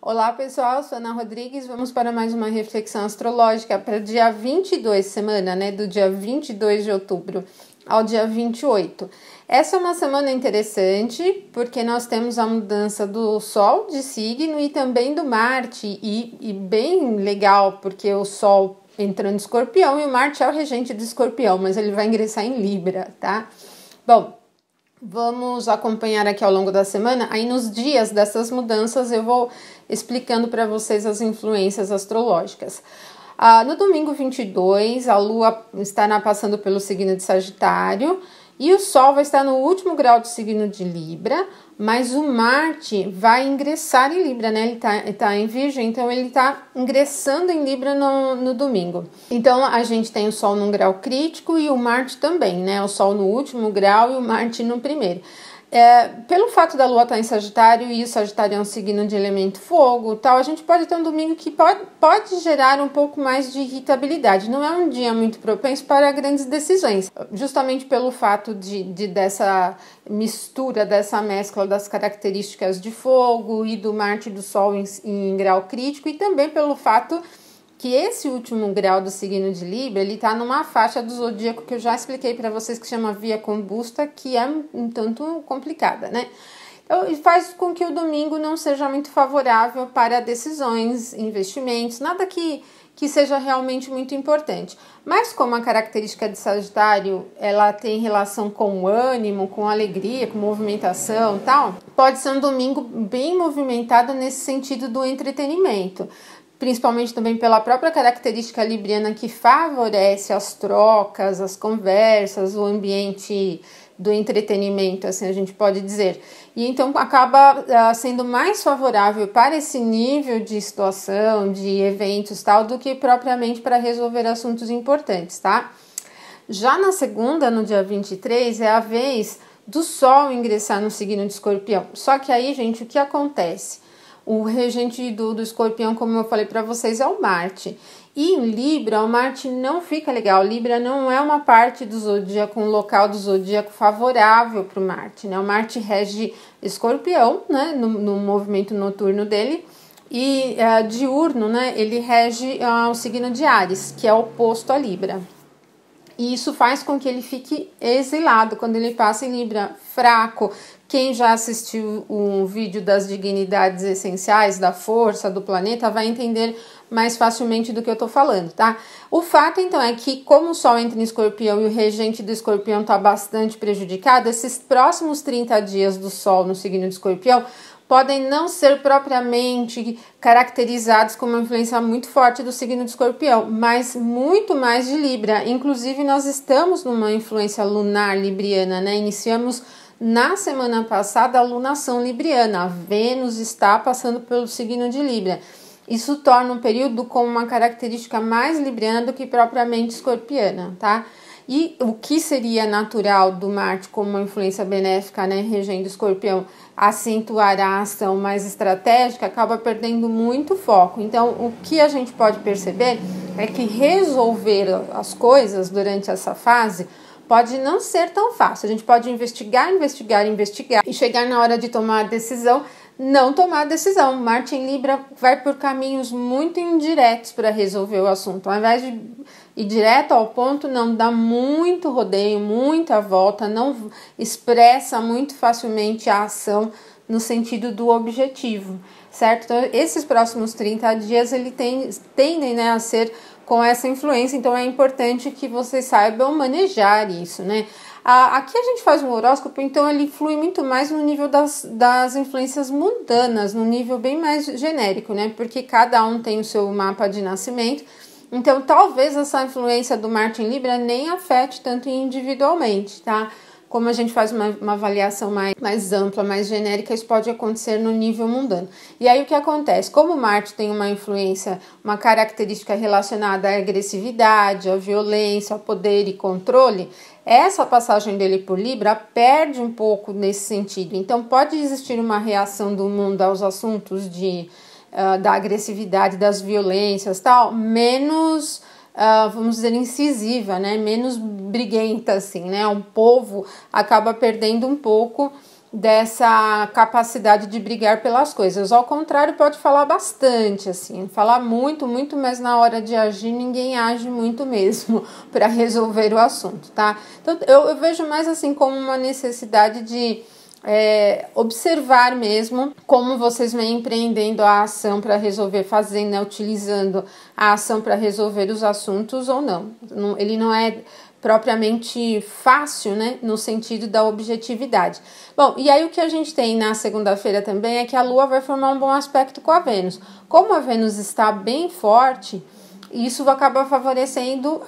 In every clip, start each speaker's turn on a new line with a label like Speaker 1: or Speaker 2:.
Speaker 1: Olá pessoal, sou Ana Rodrigues, vamos para mais uma reflexão astrológica para dia 22, semana, do dia 22 de outubro ao dia 28. Essa é uma semana interessante porque nós temos a mudança do Sol de signo e também do Marte e bem legal porque o Sol entrando em Escorpião e o Marte é o regente do Escorpião, mas ele vai ingressar em Libra, tá? Bom, vamos acompanhar aqui ao longo da semana, aí nos dias dessas mudanças eu vou explicando para vocês as influências astrológicas. No domingo 22, a Lua estará passando pelo signo de Sagitário e o Sol vai estar no último grau do signo de Libra, mas o Marte vai ingressar em Libra, né? Ele tá em Virgem, então ele está ingressando em Libra no domingo. Então a gente tem o Sol num grau crítico e o Marte também, né? O Sol no último grau e o Marte no primeiro. Pelo fato da Lua estar em Sagitário e o Sagitário é um signo de elemento fogo, tal, a gente pode ter um domingo que pode gerar um pouco mais de irritabilidade. Não é um dia muito propenso para grandes decisões, justamente pelo fato dessa mistura, dessa mescla das características de fogo e do Marte e do Sol em grau crítico, e também pelo fato que esse último grau do signo de Libra, ele tá numa faixa do zodíaco que eu já expliquei para vocês, que chama Via Combusta, que é um tanto complicada, né? Então, faz com que o domingo não seja muito favorável para decisões, investimentos, nada que seja realmente muito importante. Mas como a característica de Sagitário, ela tem relação com o ânimo, com alegria, com movimentação e tal, pode ser um domingo bem movimentado nesse sentido do entretenimento. Principalmente também pela própria característica libriana que favorece as trocas, as conversas, o ambiente do entretenimento, assim a gente pode dizer. E então acaba sendo mais favorável para esse nível de situação, de eventos tal, do que propriamente para resolver assuntos importantes, tá? Já na segunda, no dia 23, é a vez do Sol ingressar no signo de Escorpião. Só que aí, gente, o que acontece? O regente do Escorpião, como eu falei para vocês, é o Marte. E em Libra, o Marte não fica legal. Libra não é uma parte do zodíaco, um local do zodíaco favorável para o Marte, né? O Marte rege Escorpião, né? No movimento noturno dele. E diurno, né? Ele rege o signo de Áries, que é oposto a Libra. E isso faz com que ele fique exilado quando ele passa em Libra, fraco. Quem já assistiu o vídeo das dignidades essenciais, da força do planeta, vai entender mais facilmente do que eu tô falando, tá? O fato, então, é que como o Sol entra em Escorpião e o regente do Escorpião tá bastante prejudicado, esses próximos 30 dias do Sol no signo de Escorpião podem não ser propriamente caracterizados como uma influência muito forte do signo de Escorpião, mas muito mais de Libra. Inclusive, nós estamos numa influência lunar libriana, né? Iniciamos na semana passada a lunação libriana. A Vênus está passando pelo signo de Libra. Isso torna um período com uma característica mais libriana do que propriamente escorpiana, tá? E o que seria natural do Marte como uma influência benéfica, né, regendo Escorpião, acentuar a ação mais estratégica, acaba perdendo muito foco. Então, o que a gente pode perceber é que resolver as coisas durante essa fase pode não ser tão fácil. A gente pode investigar e chegar na hora de tomar a decisão, não tomar a decisão. Marte em Libra vai por caminhos muito indiretos para resolver o assunto. Ao invés de ir direto ao ponto, não dá muito rodeio, muita volta, não expressa muito facilmente a ação no sentido do objetivo, certo? Então, esses próximos 30 dias tendem, né, a ser com essa influência, então é importante que vocês saibam manejar isso, né? Aqui a gente faz um horóscopo, então ele flui muito mais no nível das influências mundanas, no nível bem mais genérico, né? Porque cada um tem o seu mapa de nascimento, então talvez essa influência do Marte em Libra nem afete tanto individualmente, tá? Como a gente faz uma avaliação mais ampla, mais genérica, isso pode acontecer no nível mundano. E aí o que acontece? Como Marte tem uma influência, uma característica relacionada à agressividade, à violência, ao poder e controle, essa passagem dele por Libra perde um pouco nesse sentido. Então pode existir uma reação do mundo aos assuntos da agressividade, das violências, tal, menos vamos dizer, incisiva, né? Menos briguenta, assim, né? O povo acaba perdendo um pouco dessa capacidade de brigar pelas coisas. Ao contrário, pode falar bastante, assim, falar muito, muito, mas na hora de agir, ninguém age muito mesmo para resolver o assunto, tá? Então, eu vejo mais assim como uma necessidade de observar mesmo como vocês vêm empreendendo a ação para resolver, fazendo, né, utilizando a ação para resolver os assuntos ou não. Ele não é propriamente fácil, né, no sentido da objetividade. Bom, e aí o que a gente tem na segunda-feira também é que a Lua vai formar um bom aspecto com a Vênus. Como a Vênus está bem forte, isso acaba favorecendo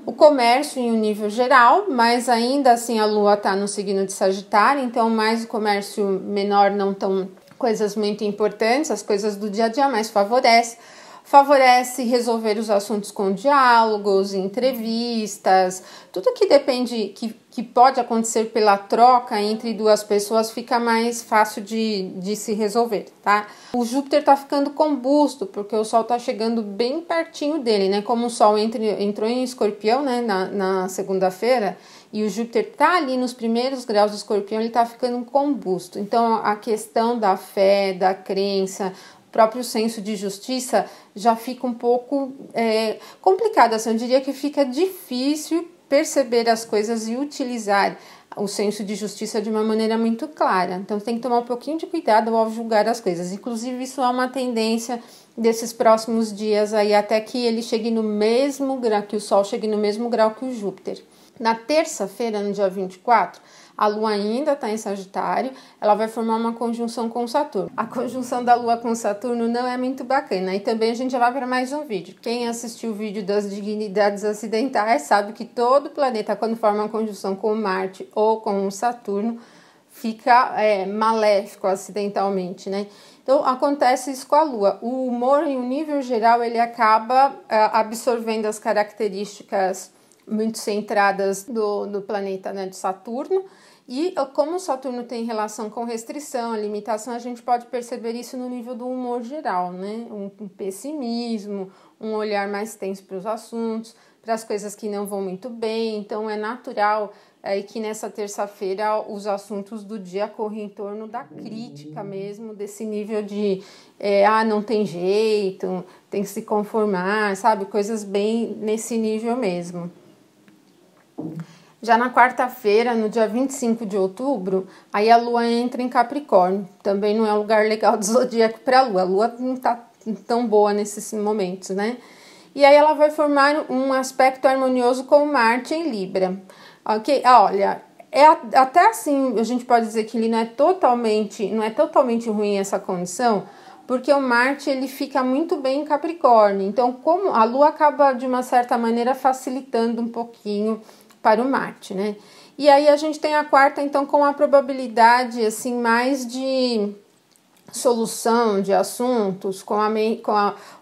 Speaker 1: o comércio em um nível geral, mas ainda assim a Lua está no signo de Sagitário, então mais o comércio menor, não tão coisas muito importantes, as coisas do dia a dia, mas favorece resolver os assuntos com diálogos, entrevistas, tudo que depende, que pode acontecer pela troca entre duas pessoas fica mais fácil de se resolver, tá? O Júpiter tá ficando combusto, porque o Sol tá chegando bem pertinho dele, né? Como o Sol entrou em Escorpião, né, na segunda-feira, e o Júpiter tá ali nos primeiros graus do Escorpião, ele tá ficando combusto. Então, a questão da fé, da crença, próprio senso de justiça já fica um pouco complicado, assim, eu diria que fica difícil perceber as coisas e utilizar o senso de justiça de uma maneira muito clara. Então tem que tomar um pouquinho de cuidado ao julgar as coisas. Inclusive isso é uma tendência desses próximos dias aí, até que ele chegue no mesmo grau, que o Sol chegue no mesmo grau que o Júpiter. Na terça-feira, no dia 24, a Lua ainda está em Sagitário, ela vai formar uma conjunção com Saturno. A conjunção da Lua com Saturno não é muito bacana, e também a gente já vai para mais um vídeo. Quem assistiu o vídeo das dignidades acidentais sabe que todo planeta, quando forma uma conjunção com Marte ou com Saturno, fica maléfico acidentalmente, né? Então, acontece isso com a Lua. O humor, em um nível geral, ele acaba absorvendo as características muito centradas do planeta, né, de Saturno, e como o Saturno tem relação com restrição, limitação, a gente pode perceber isso no nível do humor geral, né, um pessimismo, um olhar mais tenso para os assuntos, para as coisas que não vão muito bem. Então é natural que nessa terça-feira os assuntos do dia correm em torno da crítica mesmo, desse nível de não tem jeito, tem que se conformar, sabe, coisas bem nesse nível mesmo. Já na quarta-feira, no dia 25 de outubro, aí a Lua entra em Capricórnio. Também não é um lugar legal do zodíaco para a Lua. A Lua não está tão boa nesses momentos, né? E aí ela vai formar um aspecto harmonioso com Marte em Libra. Ok? Olha, até assim a gente pode dizer que ele não é totalmente ruim essa condição, porque o Marte ele fica muito bem em Capricórnio. Então, como a Lua acaba de uma certa maneira facilitando um pouquinho para o Marte, né? E aí a gente tem a quarta, então, com a probabilidade, assim, mais de solução de assuntos,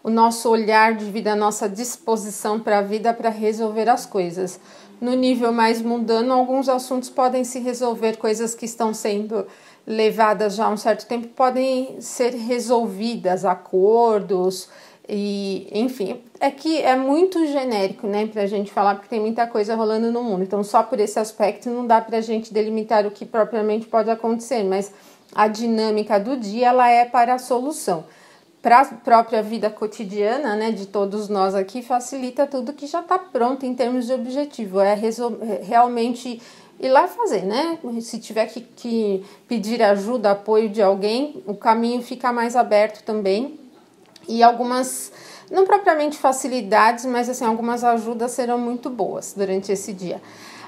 Speaker 1: o nosso olhar de vida, a nossa disposição para a vida para resolver as coisas. No nível mais mundano, alguns assuntos podem se resolver, coisas que estão sendo levadas já há um certo tempo podem ser resolvidas, acordos, e, enfim, é que é muito genérico, né, pra gente falar, porque tem muita coisa rolando no mundo. Então, só por esse aspecto não dá pra gente delimitar o que propriamente pode acontecer, mas a dinâmica do dia, ela é para a solução. Para a própria vida cotidiana, né, de todos nós aqui, facilita tudo que já está pronto em termos de objetivo. Realmente ir lá fazer, né? Se tiver que pedir ajuda, apoio de alguém, o caminho fica mais aberto também. E algumas, não propriamente facilidades, mas assim, algumas ajudas serão muito boas durante esse dia.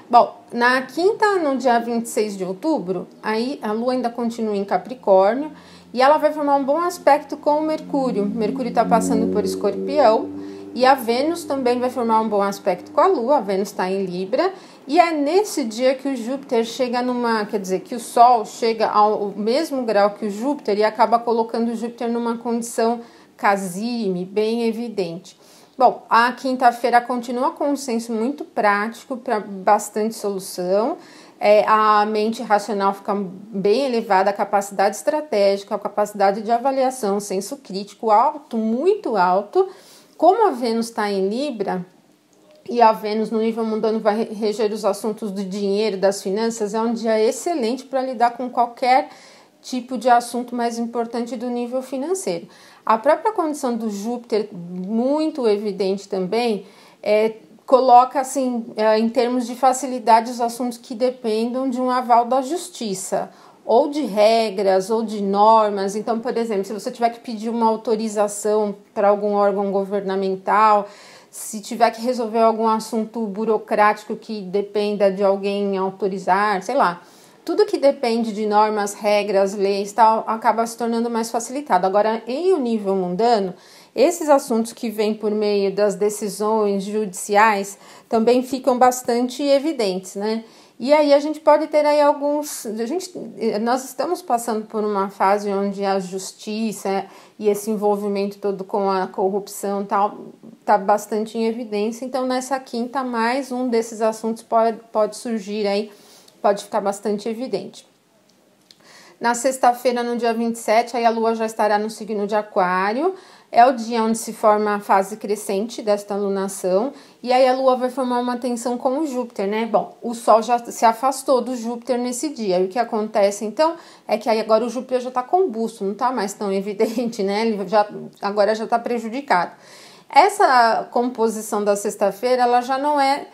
Speaker 1: Bom, na quinta, no dia 26 de outubro, aí a Lua ainda continua em Capricórnio e ela vai formar um bom aspecto com o Mercúrio. Mercúrio está passando por Escorpião e a Vênus também vai formar um bom aspecto com a Lua. A Vênus está em Libra e é nesse dia que o Júpiter chega que o Sol chega ao mesmo grau que o Júpiter e acaba colocando o Júpiter numa condição casime, bem evidente. Bom, a quinta-feira continua com um senso muito prático para bastante solução. A mente racional fica bem elevada, a capacidade estratégica, a capacidade de avaliação, senso crítico alto, muito alto. Como a Vênus está em Libra, e a Vênus no nível mundano vai reger os assuntos do dinheiro, das finanças, é um dia excelente para lidar com qualquer tipo de assunto mais importante do nível financeiro. A própria condição do Júpiter, muito evidente também, coloca assim, em termos de facilidade, os assuntos que dependam de um aval da justiça, ou de regras, ou de normas. Então, por exemplo, se você tiver que pedir uma autorização para algum órgão governamental, se tiver que resolver algum assunto burocrático que dependa de alguém autorizar, sei lá, tudo que depende de normas, regras, leis, tal, acaba se tornando mais facilitado. Agora, em um nível mundano, esses assuntos que vêm por meio das decisões judiciais também ficam bastante evidentes, né? E aí a gente pode ter aí nós estamos passando por uma fase onde a justiça e esse envolvimento todo com a corrupção tal está bastante em evidência. Então, nessa quinta, mais um desses assuntos pode surgir aí, pode ficar bastante evidente. Na sexta-feira, no dia 27, aí a Lua já estará no signo de Aquário. É o dia onde se forma a fase crescente desta lunação. E aí a Lua vai formar uma tensão com o Júpiter, né? Bom, o Sol já se afastou do Júpiter nesse dia. E o que acontece, então, é que aí agora o Júpiter já está combusto, não está mais tão evidente, né? Ele agora já está prejudicado. Essa composição da sexta-feira, ela já não é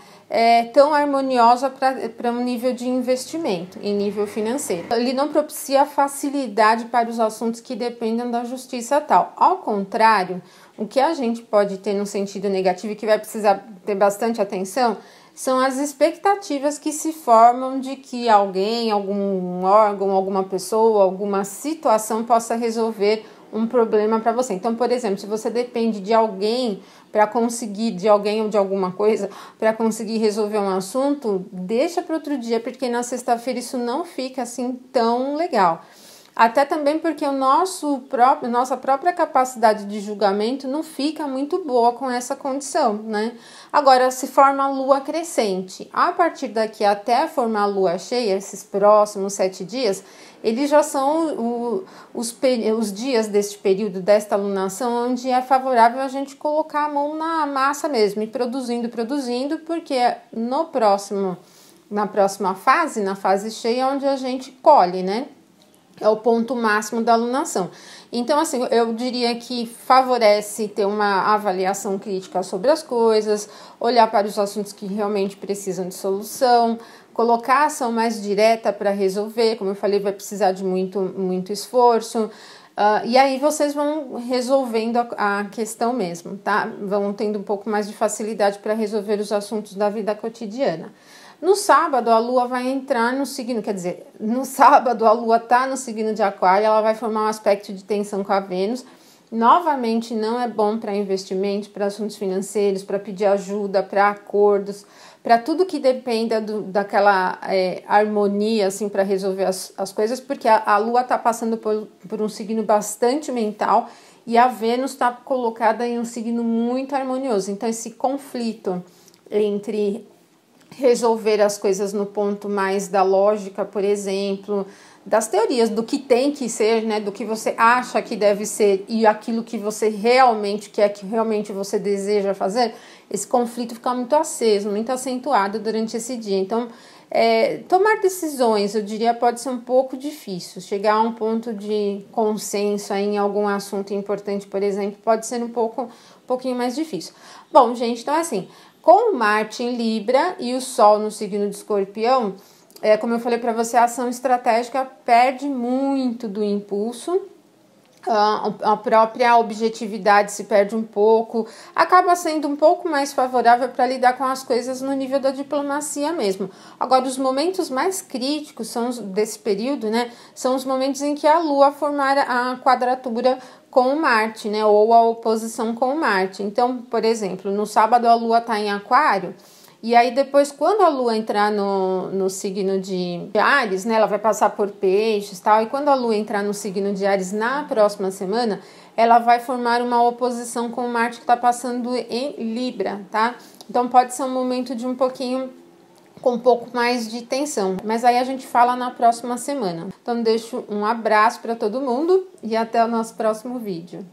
Speaker 1: tão harmoniosa para um nível de investimento, em nível financeiro. Ele não propicia facilidade para os assuntos que dependem da justiça tal. Ao contrário, o que a gente pode ter no sentido negativo e que vai precisar ter bastante atenção são as expectativas que se formam de que alguém, algum órgão, alguma pessoa, alguma situação possa resolver um problema para você. Então, por exemplo, se você depende de alguém para conseguir, de alguém ou de alguma coisa, para conseguir resolver um assunto, deixa para outro dia, porque na sexta-feira isso não fica assim tão legal. Até também porque nossa própria capacidade de julgamento não fica muito boa com essa condição, né? Agora, se forma a lua crescente. A partir daqui até formar a lua cheia, esses próximos 7 dias, eles já são os dias deste período, desta lunação, onde é favorável a gente colocar a mão na massa mesmo, e produzindo, porque na próxima fase, na fase cheia, onde a gente colhe, né? É o ponto máximo da alunação. Então, assim, eu diria que favorece ter uma avaliação crítica sobre as coisas, olhar para os assuntos que realmente precisam de solução, colocar a ação mais direta para resolver. Como eu falei, vai precisar de muito esforço. E aí vocês vão resolvendo a questão mesmo, tá? Vão tendo um pouco mais de facilidade para resolver os assuntos da vida cotidiana. No sábado, a Lua vai entrar no signo, no sábado a Lua está no signo de Aquário, ela vai formar um aspecto de tensão com a Vênus. Novamente, não é bom para investimentos, para assuntos financeiros, para pedir ajuda, para acordos, para tudo que dependa daquela harmonia, assim, para resolver as coisas, porque a Lua está passando por um signo bastante mental e a Vênus está colocada em um signo muito harmonioso. Então, esse conflito entre resolver as coisas no ponto mais da lógica, por exemplo, das teorias, do que tem que ser, né, do que você acha que deve ser e aquilo que você realmente quer, que realmente você deseja fazer, esse conflito fica muito aceso, muito acentuado durante esse dia. Então, tomar decisões, eu diria, pode ser um pouco difícil. Chegar a um ponto de consenso em algum assunto importante, por exemplo, pode ser um pouquinho mais difícil. Bom, gente, então é assim, com o Marte em Libra e o Sol no signo de Escorpião, como eu falei para você, a ação estratégica perde muito do impulso, a própria objetividade se perde um pouco, acaba sendo um pouco mais favorável para lidar com as coisas no nível da diplomacia mesmo. Agora, os momentos mais críticos desse período, né, são os momentos em que a Lua formar a quadratura com o Marte, né, ou a oposição com o Marte. Então, por exemplo, no sábado a Lua está em Aquário, e aí depois, quando a Lua entrar no signo de Áries, né, ela vai passar por Peixes e tal, e quando a Lua entrar no signo de Áries na próxima semana, ela vai formar uma oposição com o Marte que está passando em Libra, tá? Então pode ser um momento de com um pouco mais de tensão, mas aí a gente fala na próxima semana. Então deixo um abraço para todo mundo e até o nosso próximo vídeo.